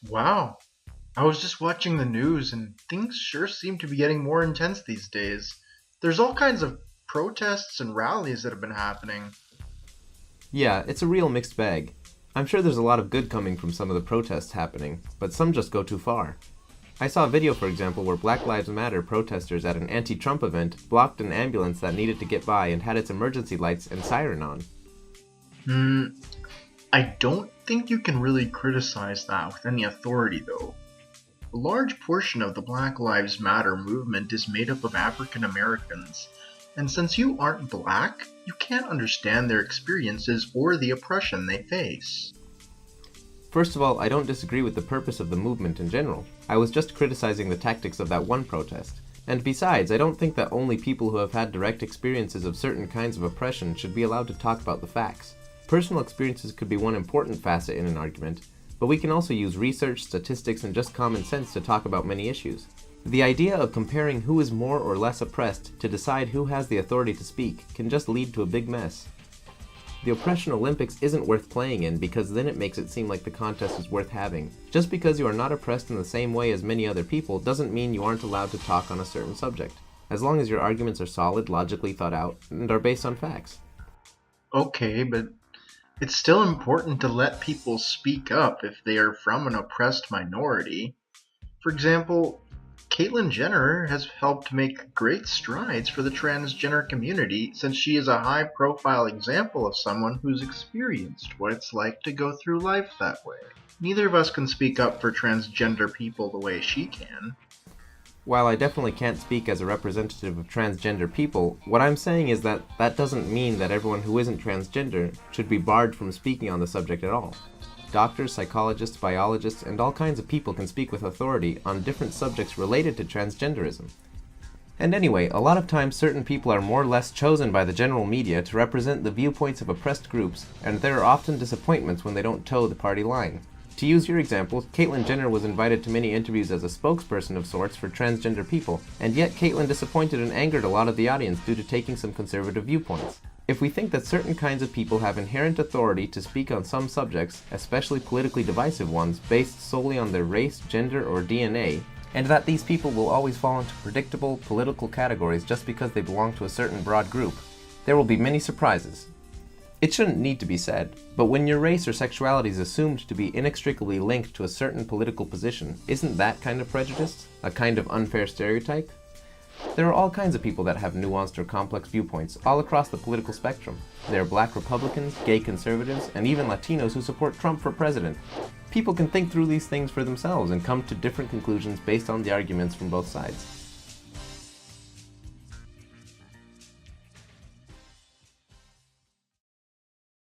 Wow. I was just watching the news and things sure seem to be getting more intense these days. There's all kinds of protests and rallies that have been happening. Yeah, it's a real mixed bag. I'm sure there's a lot of good coming from some of the protests happening, but some just go too far. I saw a video, for example, where Black Lives Matter protesters at an anti-Trump event blocked an ambulance that needed to get by and had its emergency lights and siren on. Hmm, I don't think you can really criticize that with any authority, though. A large portion of the Black Lives Matter movement is made up of African Americans, and since you aren't black, you can't understand their experiences or the oppression they face. First of all, I don't disagree with the purpose of the movement in general. I was just criticizing the tactics of that one protest. And besides, I don't think that only people who have had direct experiences of certain kinds of oppression should be allowed to talk about the facts. Personal experiences could be one important facet in an argument, but we can also use research, statistics, and just common sense to talk about many issues. The idea of comparing who is more or less oppressed to decide who has the authority to speak can just lead to a big mess. The Oppression Olympics isn't worth playing in because then it makes it seem like the contest is worth having. Just because you are not oppressed in the same way as many other people doesn't mean you aren't allowed to talk on a certain subject, as long as your arguments are solid, logically thought out, and are based on facts. Okay, but it's still important to let people speak up if they are from an oppressed minority. For example, Caitlyn Jenner has helped make great strides for the transgender community since she is a high profile example of someone who's experienced what it's like to go through life that way. Neither of us can speak up for transgender people the way she can. While I definitely can't speak as a representative of transgender people, what I'm saying is that that doesn't mean that everyone who isn't transgender should be barred from speaking on the subject at all. Doctors, psychologists, biologists, and all kinds of people can speak with authority on different subjects related to transgenderism. And anyway, a lot of times certain people are more or less chosen by the general media to represent the viewpoints of oppressed groups, and there are often disappointments when they don't toe the party line. To use your example, Caitlyn Jenner was invited to many interviews as a spokesperson of sorts for transgender people, and yet Caitlyn disappointed and angered a lot of the audience due to taking some conservative viewpoints. If we think that certain kinds of people have inherent authority to speak on some subjects, especially politically divisive ones, based solely on their race, gender, or DNA, and that these people will always fall into predictable political categories just because they belong to a certain broad group, there will be many surprises. It shouldn't need to be said, but when your race or sexuality is assumed to be inextricably linked to a certain political position, isn't that kind of prejudice? A kind of unfair stereotype? There are all kinds of people that have nuanced or complex viewpoints all across the political spectrum. There are black Republicans, gay conservatives, and even Latinos who support Trump for president. People can think through these things for themselves and come to different conclusions based on the arguments from both sides.